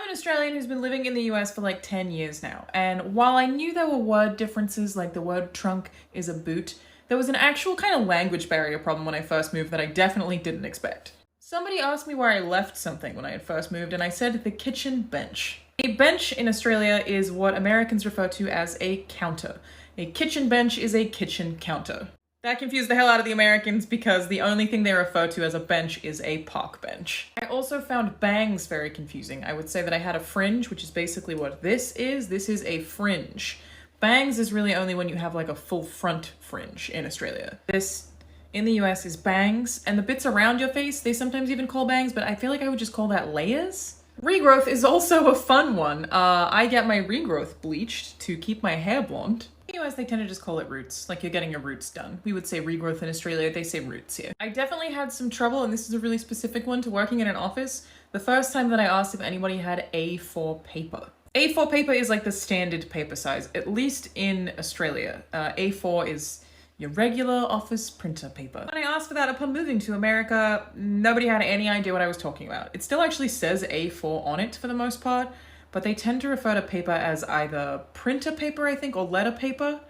an Australian who's been living in the US for like 10 years now, and while I knew there were word differences, like the word trunk is a boot, there was an actual kind of language barrier problem when I first moved that I definitely didn't expect. Somebody asked me where I left something when I had first moved, and I said the kitchen bench. A bench in Australia is what Americans refer to as a counter. A kitchen bench is a kitchen counter. That confused the hell out of the Americans because the only thing they refer to as a bench is a park bench. I also found bangs very confusing. I would say that I had a fringe, which is basically what this is. This is a fringe. Bangs is really only when you have like a full front fringe in Australia. This in the US is bangs, and the bits around your face, they sometimes even call bangs, but I feel like I would just call that layers. Regrowth is also a fun one. I get my regrowth bleached to keep my hair blonde. In the US, they tend to just call it roots, like you're getting your roots done. We would say regrowth in Australia, they say roots here. I definitely had some trouble, and this is a really specific one, to working in an office the first time that I asked if anybody had A4 paper. A4 paper is like the standard paper size, at least in Australia. A4 is your regular office printer paper. When I asked for that upon moving to America, nobody had any idea what I was talking about. It still actually says A4 on it for the most part, but they tend to refer to paper as either printer paper, I think, or letter paper,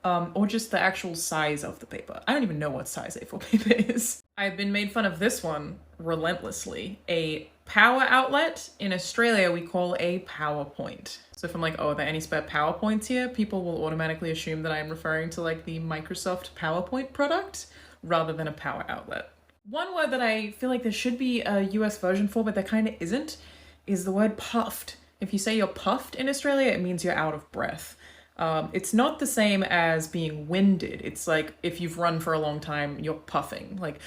or just the actual size of the paper. I don't even know what size A4 paper is. I've been made fun of this one relentlessly. A power outlet, in Australia, we call a PowerPoint. So if I'm like, oh, are there any spare PowerPoints here? People will automatically assume that I'm referring to like the Microsoft PowerPoint product rather than a power outlet. One word that I feel like there should be a US version for, but there kind of isn't, is the word puffed. If you say you're puffed in Australia, it means you're out of breath. It's not the same as being winded. It's like if you've run for a long time, you're puffing, like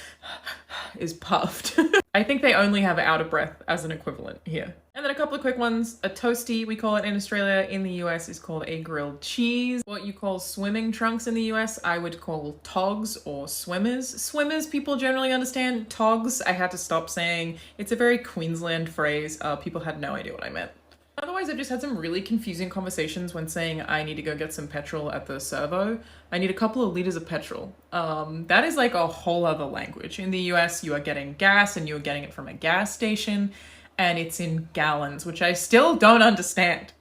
is puffed. I think they only have out of breath as an equivalent here. And then a couple of quick ones. A toasty, we call it in Australia. In the US, is called a grilled cheese. What you call swimming trunks in the US, I would call togs or swimmers. Swimmers, people generally understand. Togs, I had to stop saying. It's a very Queensland phrase. People had no idea what I meant. Otherwise, I've just had some really confusing conversations when saying I need to go get some petrol at the servo. I need a couple of liters of petrol. That is like a whole other language. In the US, you are getting gas and you're getting it from a gas station, and it's in gallons, which I still don't understand.